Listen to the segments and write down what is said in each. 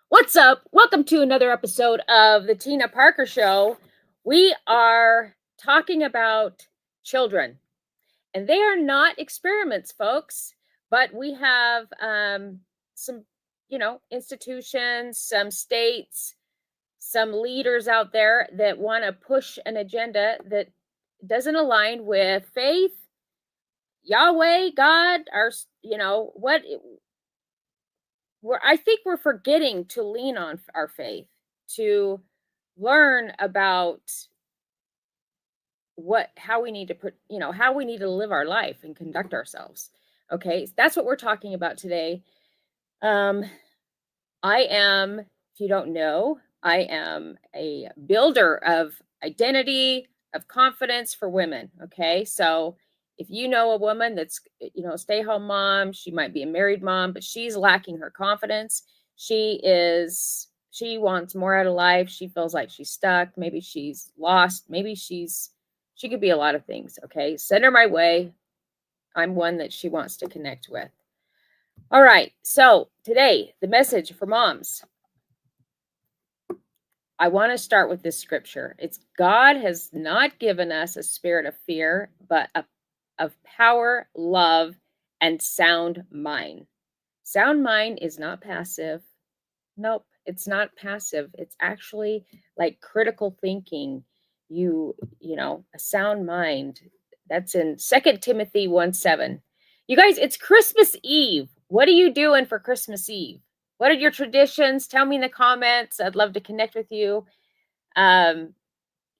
What's up? Welcome to another episode of the Tina Parker Show. We are talking about children, and they are not experiments, folks, but we have some, institutions, some states, some leaders out there that want to push an agenda that doesn't align with faith, Yahweh, God, I think we're forgetting to lean on our faith, to learn about how we need to how we need to live our life and conduct ourselves. Okay, so that's what we're talking about today. um I am, if you don't know, I am a builder of identity, of confidence for women. Okay, so if you know a woman that's, a stay-home mom, she might be a married mom, but she's lacking her confidence. She wants more out of life. She feels like she's stuck. Maybe she's lost. Maybe she could be a lot of things. Okay, send her my way. I'm one that she wants to connect with. All right, so today, the message for moms. I want to start with this scripture. It's God has not given us a spirit of fear, but of power, love, and sound mind. Sound mind is not passive. Nope, it's not passive. It's actually like critical thinking. A sound mind. That's in 2 Timothy 1:7. You guys, it's Christmas Eve. What are you doing for Christmas Eve? What are your traditions? Tell me in the comments. I'd love to connect with you. Um,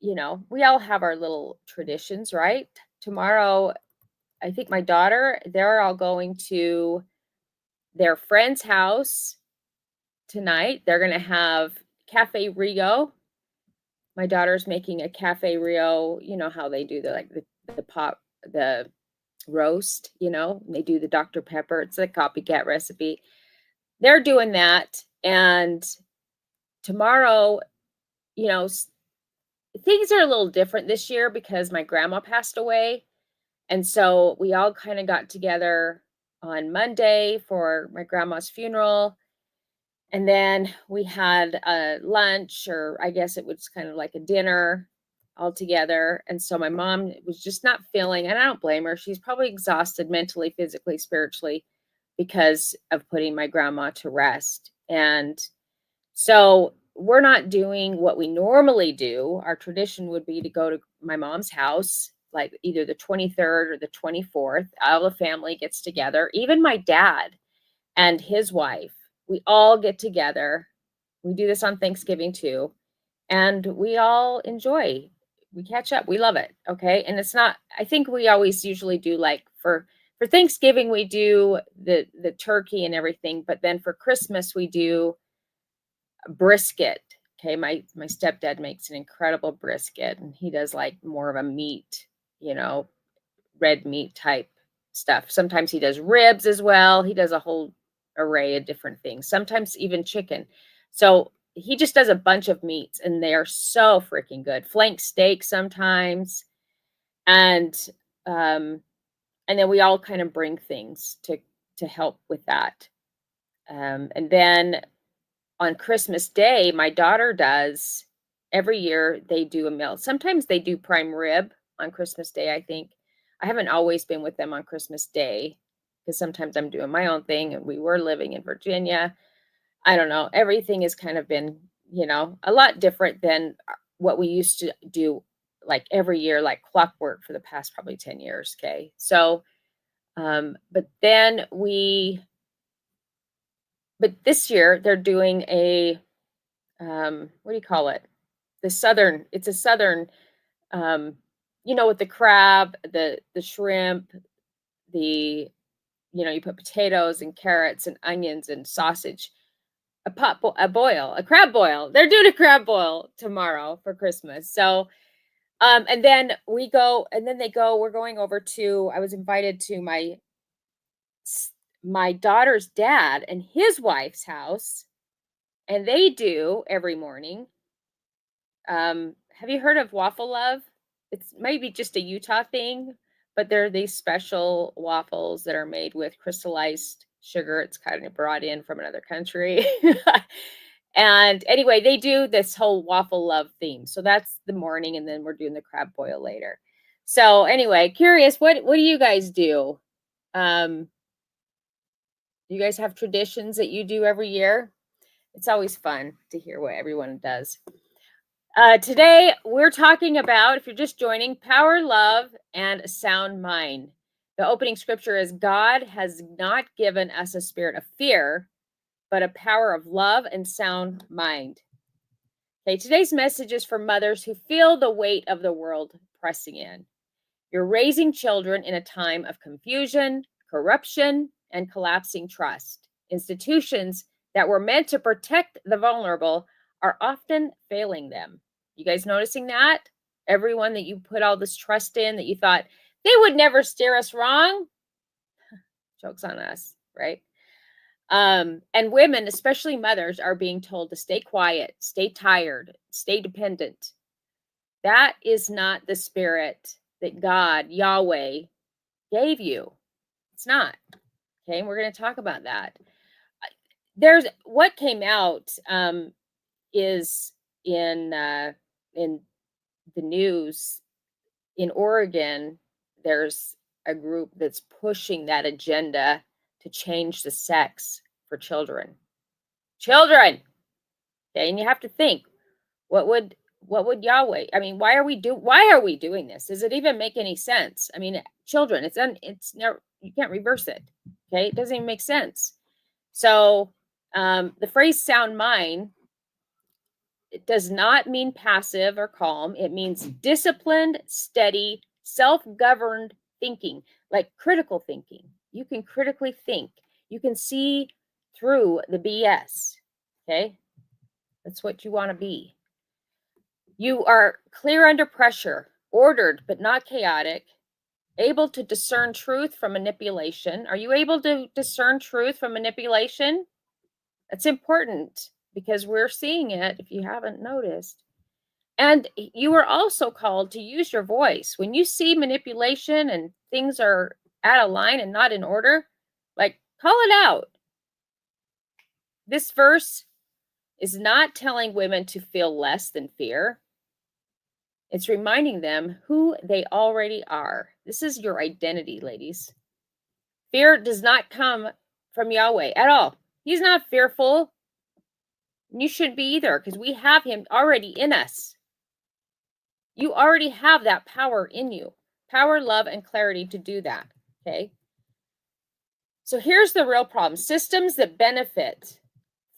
we all have our little traditions, right? Tomorrow, I think my daughter, they're all going to their friend's house tonight. They're going to have Cafe Rio. My daughter's making a Cafe Rio, you know how they do the roast, they do the Dr. Pepper. It's a copycat recipe. They're doing that. And tomorrow, things are a little different this year because my grandma passed away. And so we all kind of got together on Monday for my grandma's funeral. And then we had a lunch, or I guess it was kind of like a dinner all together. And so my mom was just not feeling, and I don't blame her. She's probably exhausted mentally, physically, spiritually because of putting my grandma to rest. And so we're not doing what we normally do. Our tradition would be to go to my mom's house, like either the 23rd or the 24th. All the family gets together, even my dad and his wife. We all get together. We do this on Thanksgiving too. And we all enjoy. We catch up. We love it. Okay. And it's not, I think we always usually do like for Thanksgiving, we do the turkey and everything, but then for Christmas we do brisket. Okay, my stepdad makes an incredible brisket, and he does like more of a meat, red meat type stuff. Sometimes he does ribs as well. He does a whole array of different things. Sometimes even chicken. So he just does a bunch of meats, and they are so freaking good. Flank steak sometimes, and then we all kind of bring things to help with that. And then on Christmas Day, my daughter does, every year they do a meal. Sometimes they do prime rib on Christmas Day, I think. I haven't always been with them on Christmas Day because sometimes I'm doing my own thing, and we were living in Virginia. I don't know. Everything has kind of been, a lot different than what we used to do like every year, like clockwork for the past probably 10 years. Okay. So, but this year they're doing a, what do you call it? It's a southern, with the crab, the shrimp, the, you put potatoes and carrots and onions and sausage, a crab boil. They're doing a crab boil tomorrow for Christmas. So, and then we're going over to, I was invited to my daughter's dad and his wife's house, and they do every morning. Have you heard of Waffle Love? It's maybe just a Utah thing, but they're these special waffles that are made with crystallized sugar. It's kind of brought in from another country. And anyway, they do this whole waffle love theme. So that's the morning, and then we're doing the crab boil later. So anyway, curious, what do you guys do? Do you guys have traditions that you do every year? It's always fun to hear what everyone does. Today, we're talking about, if you're just joining, power, love, and a sound mind. The opening scripture is, God has not given us a spirit of fear, but a power of love and sound mind. Okay, today's message is for mothers who feel the weight of the world pressing in. You're raising children in a time of confusion, corruption, and collapsing trust. Institutions that were meant to protect the vulnerable are often failing them. You guys noticing that? Everyone that you put all this trust in, that you thought they would never steer us wrong, joke's on us, right? And women, especially mothers, are being told to stay quiet, stay tired, stay dependent. That is not the spirit that God, Yahweh, gave you. It's not. Okay, and we're going to talk about that. There's what came out is in the news in Oregon. There's a group that's pushing that agenda to change the sex for children. Okay, and you have to think, what would Yahweh? I mean, why are we doing this? Does it even make any sense? I mean, children, it's never, you can't reverse it. Okay, it doesn't even make sense. So the phrase sound mind, it does not mean passive or calm. It means disciplined, steady, self-governed thinking, like critical thinking. You can critically think. You can see through the BS. Okay, that's what you want to be. You are clear under pressure, ordered but not chaotic, able to discern truth from manipulation. Are you able to discern truth from manipulation? That's important because we're seeing it, if you haven't noticed. And you are also called to use your voice. When you see manipulation and things are out of line and not in order, like, call it out. This verse is not telling women to feel less than fear. It's reminding them who they already are. This is your identity, ladies. Fear does not come from Yahweh at all. He's not fearful. You shouldn't be either, because we have him already in us. You already have that power in you. Power, love, and clarity to do that. Okay? So here's the real problem. Systems that benefit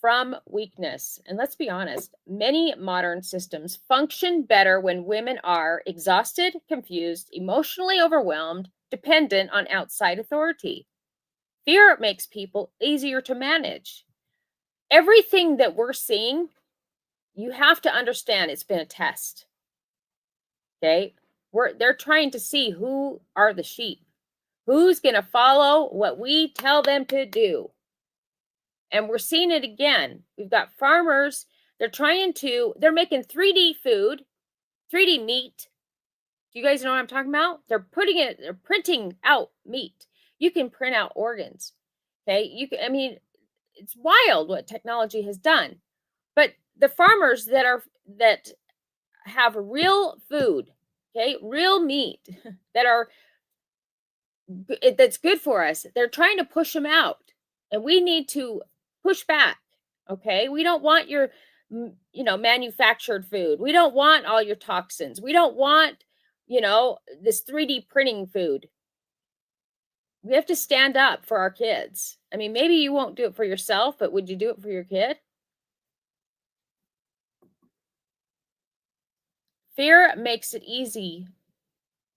from weakness. And let's be honest, many modern systems function better when women are exhausted, confused, emotionally overwhelmed, dependent on outside authority. Fear makes people easier to manage. Everything that we're seeing, you have to understand it's been a test. Okay? They're trying to see who are the sheep. Who's going to follow what we tell them to do? And we're seeing it again. We've got farmers. They're making 3D food, 3D meat. Do you guys know what I'm talking about? They're printing out meat. You can print out organs. Okay. It's wild what technology has done. But the farmers that have real food, okay, real meat that's good for us, they're trying to push them out. And we need to push back. Okay, we don't want your manufactured food. We don't want all your toxins. We don't want this 3D printing food. We have to stand up for our kids. I mean, maybe you won't do it for yourself, but would you do it for your kid? Fear makes it easy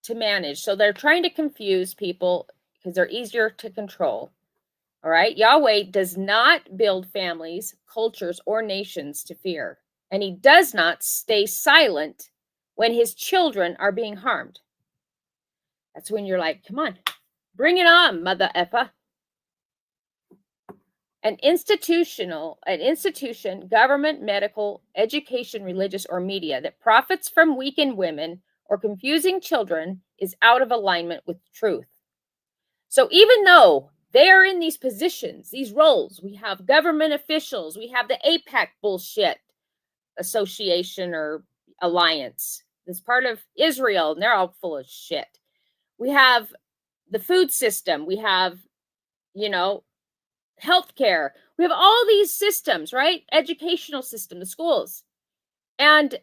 to manage. So they're trying to confuse people because they're easier to control. All right. Yahweh does not build families, cultures, or nations to fear. And he does not stay silent when his children are being harmed. That's when you're like, come on, bring it on, mother effa. An institution, government, medical, education, religious, or media that profits from weakened women or confusing children is out of alignment with truth. So even though They are in these positions, these roles. We have government officials. We have the APAC bullshit association or alliance. That's part of Israel, and they're all full of shit. We have the food system. We have, healthcare. We have all these systems, right? Educational system, the schools. And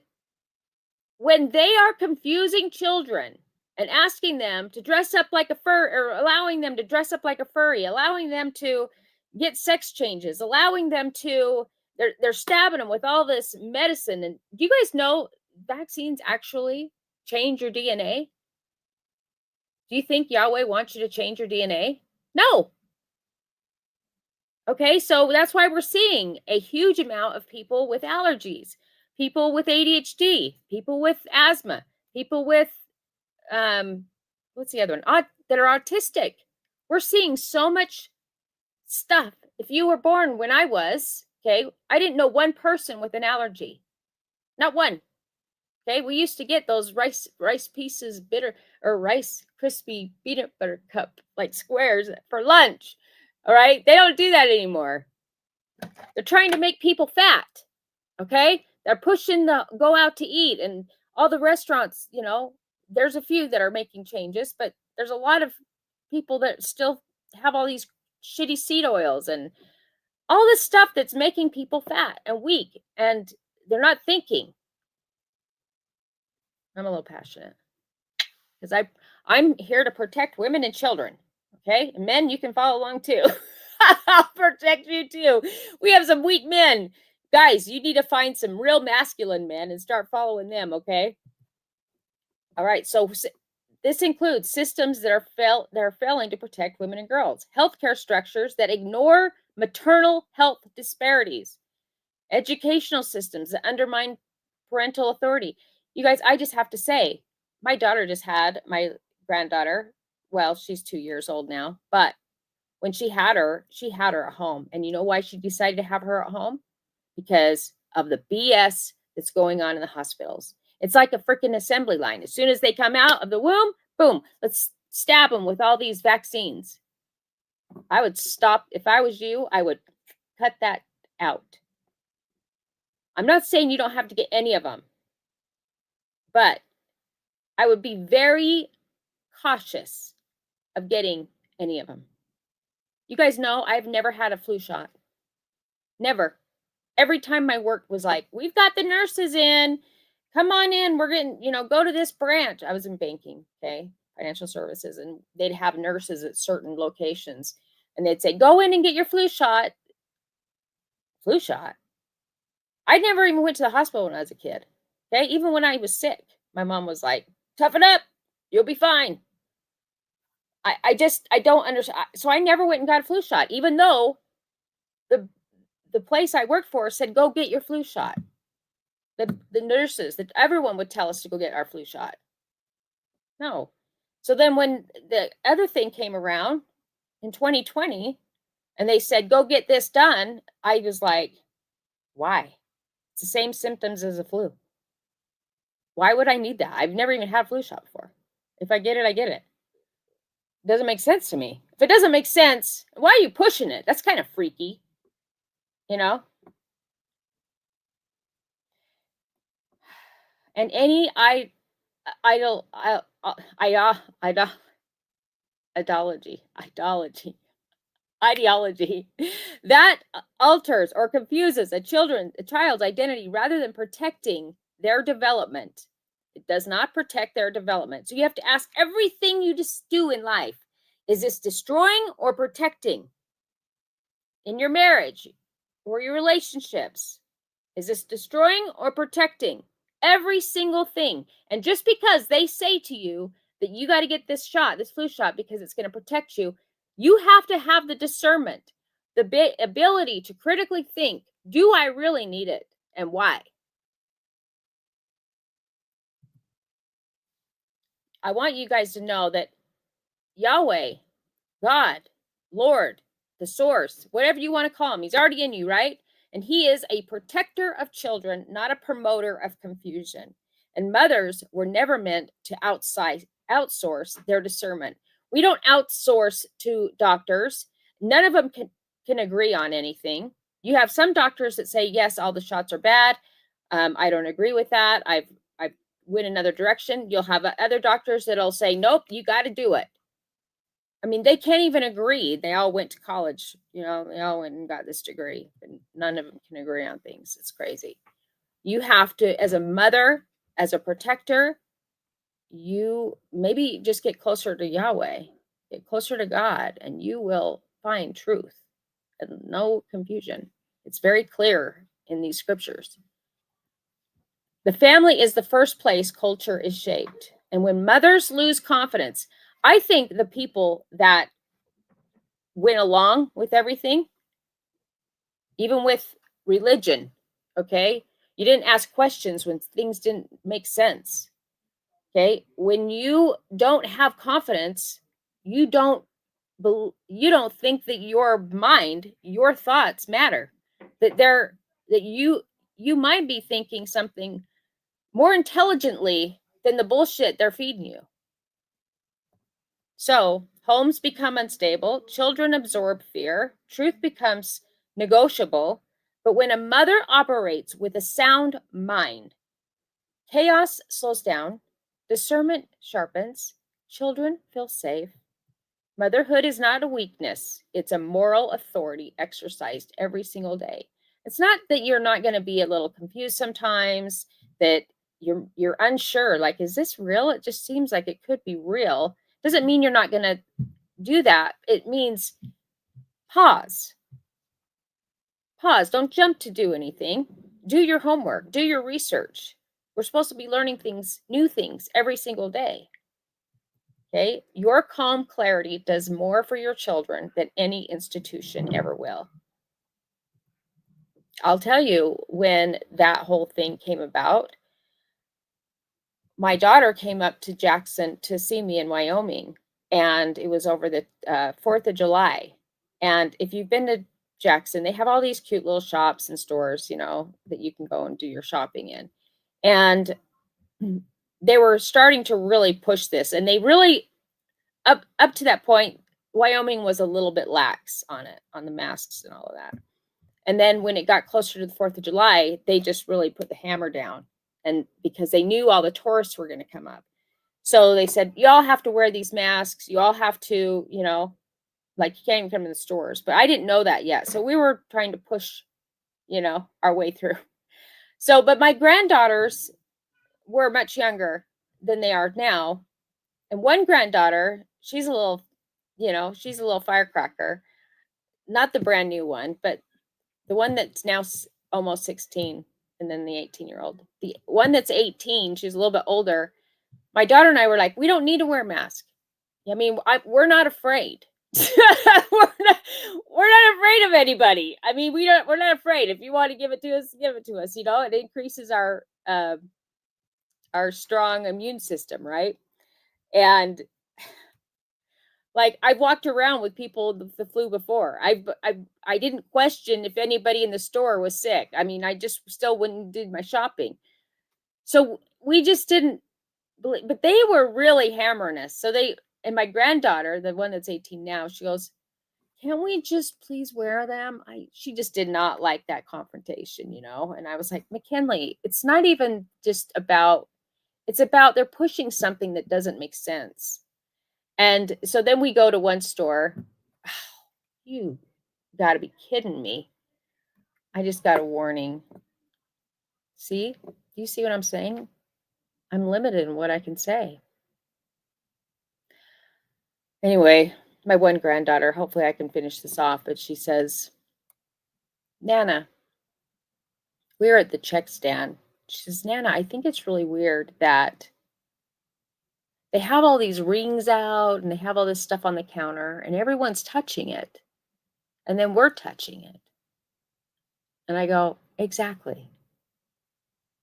when they are confusing children and asking them to dress up like a fur, or allowing them to dress up like a furry, allowing them to get sex changes, allowing them to, they're stabbing them with all this medicine. And do you guys know vaccines actually change your DNA? Do you think Yahweh wants you to change your DNA? No. Okay, so that's why we're seeing a huge amount of people with allergies, people with ADHD, people with asthma, people with what's the other one? That are autistic. We're seeing so much stuff. If you were born when I was, okay, I didn't know one person with an allergy. Not one. Okay, we used to get those rice pieces bitter, or Rice crispy peanut butter cup like squares for lunch. All right, they don't do that anymore. They're trying to make people fat. Okay, they're pushing the go out to eat, and all the restaurants, there's a few that are making changes, but there's a lot of people that still have all these shitty seed oils and all this stuff that's making people fat and weak, and they're not thinking. I'm a little passionate because I'm here to protect women and children. Okay, and men, you can follow along too. I'll protect you too. We have some weak men. Guys, you need to find some real masculine men and start following them, okay? All right, so this includes systems that are failing to protect women and girls, healthcare structures that ignore maternal health disparities, educational systems that undermine parental authority. You guys, I just have to say, my daughter just had my granddaughter. Well, she's 2 years old now, but when she had her at home. And you know why she decided to have her at home? Because of the BS that's going on in the hospitals. It's like a freaking assembly line. As soon as they come out of the womb, boom, let's stab them with all these vaccines. I would stop. If I was you, I would cut that out. I'm not saying you don't have to get any of them, but I would be very cautious of getting any of them. You guys know I've never had a flu shot. Never. Every time my work was like, we've got the nurses in. Come on in. We're getting, go to this branch. I was in banking, okay, financial services, and they'd have nurses at certain locations. And they'd say, go in and get your flu shot. Flu shot? I never even went to the hospital when I was a kid. Okay, even when I was sick, my mom was like, toughen up. You'll be fine. I don't understand. So I never went and got a flu shot, even though the place I worked for said, go get your flu shot. The nurses, that everyone would tell us to go get our flu shot. No. So then when the other thing came around in 2020 and they said, go get this done, I was like, why? It's the same symptoms as a flu. Why would I need that? I've never even had a flu shot before. If I get it, I get it. It doesn't make sense to me. If it doesn't make sense, why are you pushing it? That's kind of freaky, And any ideology that alters or confuses a child's identity rather than protecting their development. It does not protect their development. So you have to ask everything you just do in life, is this destroying or protecting? In your marriage or your relationships, is this destroying or protecting? Every single thing. And just because they say to you that you got to get this shot, this flu shot, because it's going to protect you, you have to have the discernment, the ability to critically think, do I really need it and why? I want you guys to know that Yahweh, God, Lord, the source, whatever you want to call him, he's already in you, right? And he is a protector of children, not a promoter of confusion. And mothers were never meant to outsource their discernment. We don't outsource to doctors. none of them can agree on anything. You have some doctors that say, yes, all the shots are bad. I don't agree with that. I've went another direction. You'll have other doctors that'll say, nope, you got to do it. I mean, they can't even agree. They all went to college, they all went and got this degree, and none of them can agree on things. It's crazy. You have to, as a mother, as a protector, you maybe just get closer to Yahweh, get closer to God, and you will find truth and no confusion. It's very clear in these scriptures. The family is the first place culture is shaped. And when mothers lose confidence, I think the people that went along with everything, even with religion, okay, you didn't ask questions when things didn't make sense. Okay, when you don't have confidence, you don't think that your mind, your thoughts matter, that you might be thinking something more intelligently than the bullshit they're feeding you. So homes become unstable, children absorb fear, truth becomes negotiable. But when a mother operates with a sound mind, chaos slows down, discernment sharpens, children feel safe. Motherhood is not a weakness, it's a moral authority exercised every single day. It's not that you're not going to be a little confused sometimes, that you're unsure, like, is this real? It just seems like it could be real. Doesn't mean you're not going to do that. It means pause. Pause. Don't jump to do anything. Do your homework. Do your research. We're supposed to be learning things, new things, every single day. Okay? Your calm clarity does more for your children than any institution ever will. I'll tell you, when that whole thing came about, my daughter came up to Jackson to see me in Wyoming, and it was over the 4th of July. And if you've been to Jackson, they have all these cute little shops and stores, that you can go and do your shopping in. And they were starting to really push this, and they really, up to that point, Wyoming was a little bit lax on it, on the masks and all of that. And then when it got closer to the 4th of July, they just really put the hammer down, and because they knew all the tourists were going to come up. So they said, you all have to wear these masks. You all have to, like, you can't even come in the stores. But I didn't know that yet. So we were trying to push, our way through. So, but my granddaughters were much younger than they are now. And one granddaughter, she's a little firecracker. Not the brand new one, but the one that's now almost 16, and then the 18-year-old. The one that's 18, she's a little bit older. My daughter and I were like, we don't need to wear a mask. I mean, we're not afraid. we're not afraid of anybody. I mean, we're not afraid. If you want to give it to us, give it to us. It increases our strong immune system, right? And like, I've walked around with people with the flu before. I didn't question if anybody in the store was sick. I mean, I just still went and did my shopping. So we just didn't believe, but they were really hammering us. And my granddaughter, the one that's 18 now, she goes, can we just please wear them? She just did not like that confrontation, And I was like, McKinley, it's not even just about, it's about they're pushing something that doesn't make sense. And so then we go to one store. Oh, you got to be kidding me. I just got a warning. See? Do you see what I'm saying? I'm limited in what I can say. Anyway, my one granddaughter, hopefully I can finish this off, but she says, Nana, we were at the check stand. She says, Nana, I think it's really weird that they have all these rings out and they have all this stuff on the counter and everyone's touching it. And then we're touching it. And I go, exactly.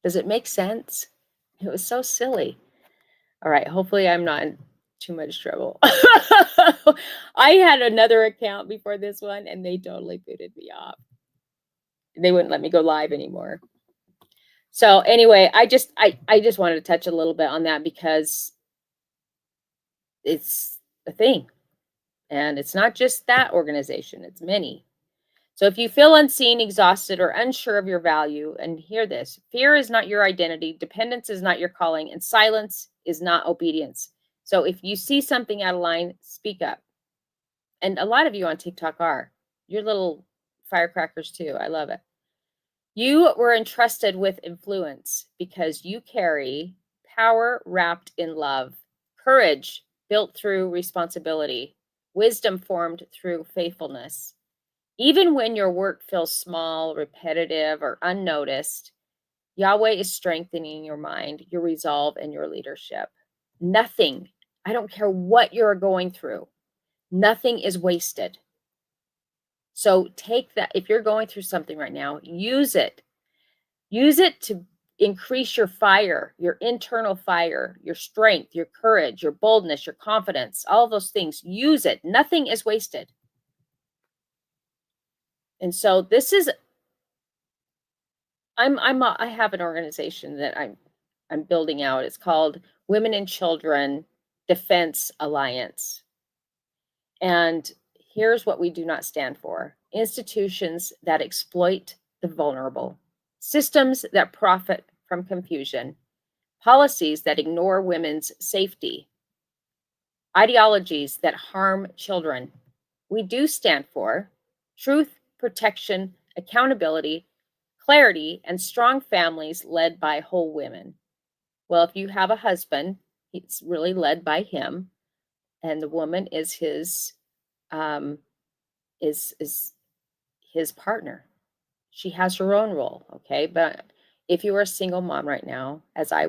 Does it make sense? It was so silly. All right. Hopefully I'm not in too much trouble. I had another account before this one and they totally booted me off. They wouldn't let me go live anymore. So anyway, I just wanted to touch a little bit on that because it's a thing. And it's not just that organization, it's many. So if you feel unseen, exhausted, or unsure of your value, and hear this, fear is not your identity, dependence is not your calling, and silence is not obedience. So if you see something out of line, speak up. And a lot of you on TikTok are. You're little firecrackers too. I love it. You were entrusted with influence because you carry power wrapped in love, courage built through responsibility, wisdom formed through faithfulness. Even when your work feels small, repetitive, or unnoticed, Yahweh is strengthening your mind, your resolve, and your leadership. Nothing, I don't care what you're going through, nothing is wasted. So take that. If you're going through something right now, use it. Use it to increase your fire, your internal fire, your strength, your courage, your boldness, your confidence, all those things. Use it. Nothing is wasted. And so this is I have an organization that I'm building out. It's called Women and Children Defense Alliance. And here's what we do not stand for: institutions that exploit the vulnerable, systems that profit from confusion, policies that ignore women's safety, ideologies that harm children. We do stand for truth, protection, accountability, clarity, and strong families led by whole women. Well, if you have a husband, it's really led by him, and the woman is his is his partner. She has her own role, okay? But if you are a single mom right now, as I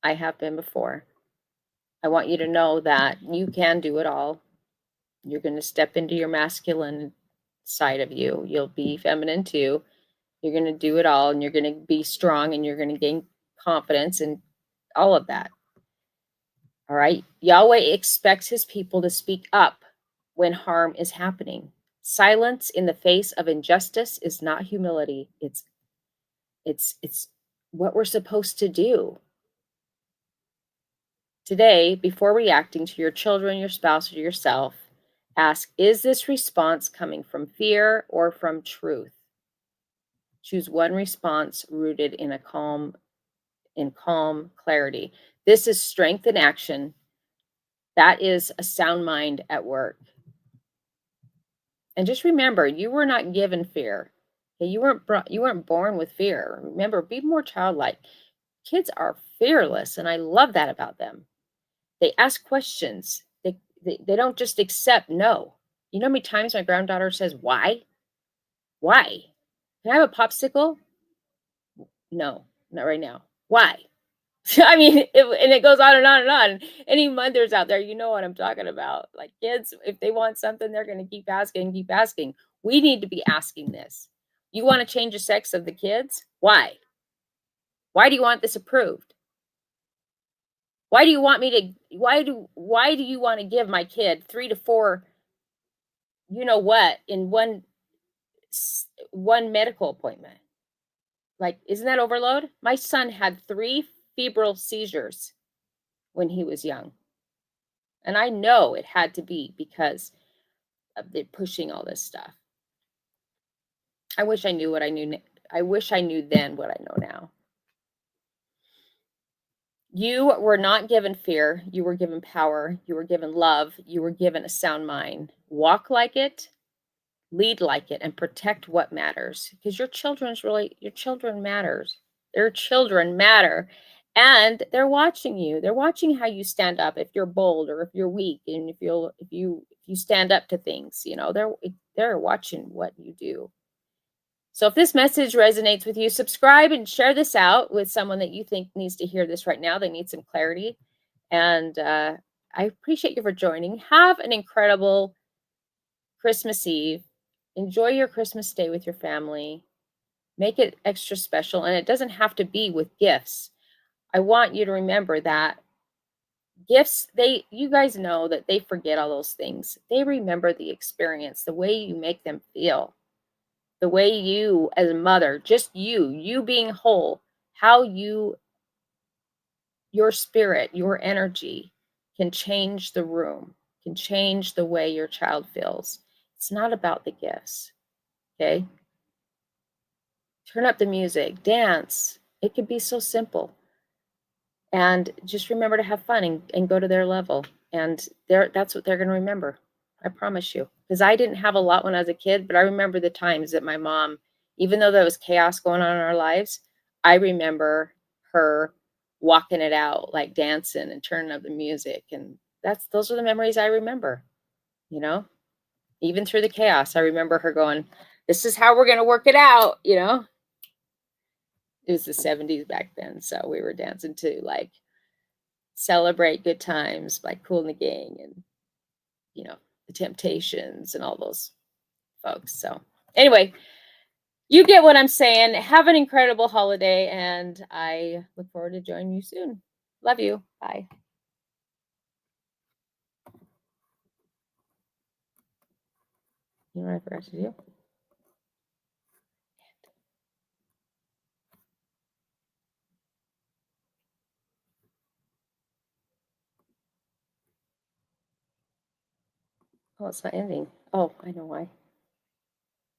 have been before, I want you to know that you can do it all. You're going to step into your masculine side of you. You'll be feminine too. You're going to do it all, and you're going to be strong, and you're going to gain confidence and all of that. All right. Yahweh expects his people to speak up when harm is happening. Silence in the face of injustice is not humility. It's what we're supposed to do. Today, before reacting to your children, your spouse, or yourself, ask, is this response coming from fear or from truth? Choose one response rooted in calm clarity. This is strength in action. That is a sound mind at work. And just remember, you were not given fear. Okay? You weren't born with fear. Remember, be more childlike. Kids are fearless, and I love that about them. They ask questions. They don't just accept no. You know how many times my granddaughter says, why? Why? Can I have a popsicle? No, not right now. Why? I mean, and it goes on and on and on. Any mothers out there, you know what I'm talking about. Like, kids, if they want something, they're going to keep asking, keep asking. We need to be asking this. You want to change the sex of the kids? Why? Why do you want this approved? Why do you want me to, why do you want to give my kid 3 to 4, you know what, in one medical appointment? Like, isn't that overload? My son had 3 febrile seizures when he was young. And I know it had to be because of the pushing all this stuff. I wish I knew what I knew. I wish I knew then what I know now. You were not given fear. You were given power. You were given love. You were given a sound mind. Walk like it, lead like it, and protect what matters. Because your children matters. Their children matter. And they're watching you. They're watching how you stand up, if you're bold or if you're weak, and if you stand up to things, you know, they're watching what you do. So if this message resonates with you, subscribe and share this out with someone that you think needs to hear this right now. They need some clarity. And I appreciate you for joining. Have an incredible Christmas Eve. Enjoy your Christmas day with your family. Make it extra special. And it doesn't have to be with gifts. I want you to remember that gifts, you guys know that they forget all those things. They remember the experience, the way you make them feel. The way you, as a mother, just you being whole, how your spirit, your energy can change the room, can change the way your child feels. It's not about the gifts, okay? Turn up the music, dance. It could be so simple. And just remember to have fun and go to their level. And that's what they're going to remember. I promise you. Because I didn't have a lot when I was a kid, but I remember the times that my mom, even though there was chaos going on in our lives, I remember her walking it out, like dancing and turning up the music. And those are the memories I remember, you know, even through the chaos. I remember her going, "This is how we're going to work it out," you know. It was the 70s back then. So we were dancing to like Celebrate Good Times by Kool and the Gang and, you know, The Temptations and all those folks. So anyway, you get what I'm saying. Have an incredible holiday, and I look forward to joining you soon. Love you. Bye. You know what I forgot to do? Oh, it's not ending. Oh, I know why.